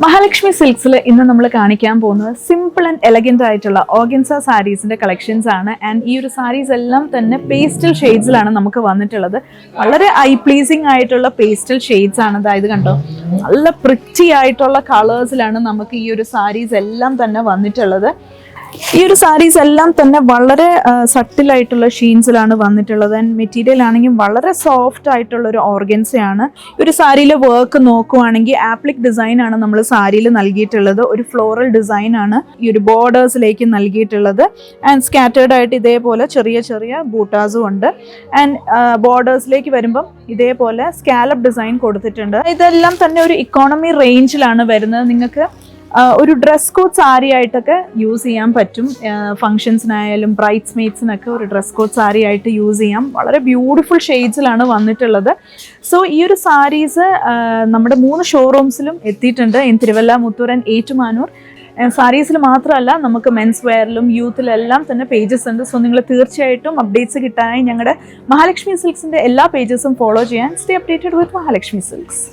മഹാലക്ഷ്മി സിൽക്സിൽ ഇന്ന് നമ്മൾ കാണിക്കാൻ പോകുന്നത് സിമ്പിൾ ആൻഡ് എലഗന്റ് ആയിട്ടുള്ള ഓർഗൻസ സാരീസിന്റെ കളക്ഷൻസ് ആണ്. ആൻഡ് ഈ ഒരു സാരീസ് എല്ലാം തന്നെ പേസ്റ്റൽ ഷെയ്ഡ്സിലാണ് നമുക്ക് വന്നിട്ടുള്ളത്. വളരെ ഐ പ്ലീസിങ് ആയിട്ടുള്ള പേസ്റ്റൽ ഷെയ്ഡ്സ് ആണ്. അതായത് കണ്ടോ, നല്ല പ്രിറ്റി ആയിട്ടുള്ള കളേഴ്സിലാണ് നമുക്ക് ഈ ഒരു സാരീസ് എല്ലാം തന്നെ വന്നിട്ടുള്ളത്. ഈ ഒരു സാരീസ് എല്ലാം തന്നെ വളരെ സട്ടിലായിട്ടുള്ള ഷീൻസിലാണ് വന്നിട്ടുള്ളത്. ആൻഡ് മെറ്റീരിയൽ ആണെങ്കിൽ വളരെ സോഫ്റ്റ് ആയിട്ടുള്ള ഒരു ഓർഗൻസയാണ്. ഈ ഒരു സാരിയിലെ വർക്ക് നോക്കുവാണെങ്കിൽ ആപ്ലിക് ഡിസൈൻ ആണ് നമ്മൾ സാരിയിൽ നൽകിയിട്ടുള്ളത്. ഒരു ഫ്ലോറൽ ഡിസൈൻ ആണ് ഈ ഒരു ബോർഡേഴ്സിലേക്ക് നൽകിയിട്ടുള്ളത്. ആൻഡ് സ്കാറ്റേർഡ് ആയിട്ട് ഇതേപോലെ ചെറിയ ചെറിയ ബൂട്ടാസും ഉണ്ട്. ആൻഡ് ബോർഡേഴ്സിലേക്ക് വരുമ്പം ഇതേപോലെ സ്കാലപ്പ് ഡിസൈൻ കൊടുത്തിട്ടുണ്ട്. ഇതെല്ലാം തന്നെ ഒരു ഇക്കോണമി റേഞ്ചിലാണ് വരുന്നത്. നിങ്ങൾക്ക് ഒരു ഡ്രസ് കോഡ് സാരി ആയിട്ടൊക്കെ യൂസ് ചെയ്യാൻ പറ്റും. ഫംഗ്ഷൻസിനായാലും ബ്രൈഡ്സ് മെയ്ഡ്സിനൊക്കെ ഒരു ഡ്രസ് കോഡ് സാരി ആയിട്ട് യൂസ് ചെയ്യാം. വളരെ ബ്യൂട്ടിഫുൾ ഷെയ്ഡ്സിലാണ് വന്നിട്ടുള്ളത്. സോ ഈ ഒരു സാരീസ് നമ്മുടെ 3 ഷോറൂംസിലും എത്തിയിട്ടുണ്ട്. In Thiruvalla, Muthoor and Ettumanoor. സാരീസിൽ മാത്രമല്ല, നമുക്ക് മെൻസ് വെയറിലും യൂത്തിലെല്ലാം തന്നെ പേജസ് ഉണ്ട്. സോ നിങ്ങൾ തീർച്ചയായിട്ടും അപ്ഡേറ്റ്സ് കിട്ടാനായി ഞങ്ങളുടെ മഹാലക്ഷ്മി സിൽക്സിൻ്റെ എല്ലാ പേജസും ഫോളോ ചെയ്യാൻ സ്റ്റേ അപ്ഡേറ്റഡ് വിത്ത് മഹാലക്ഷ്മി സിൽക്സ്.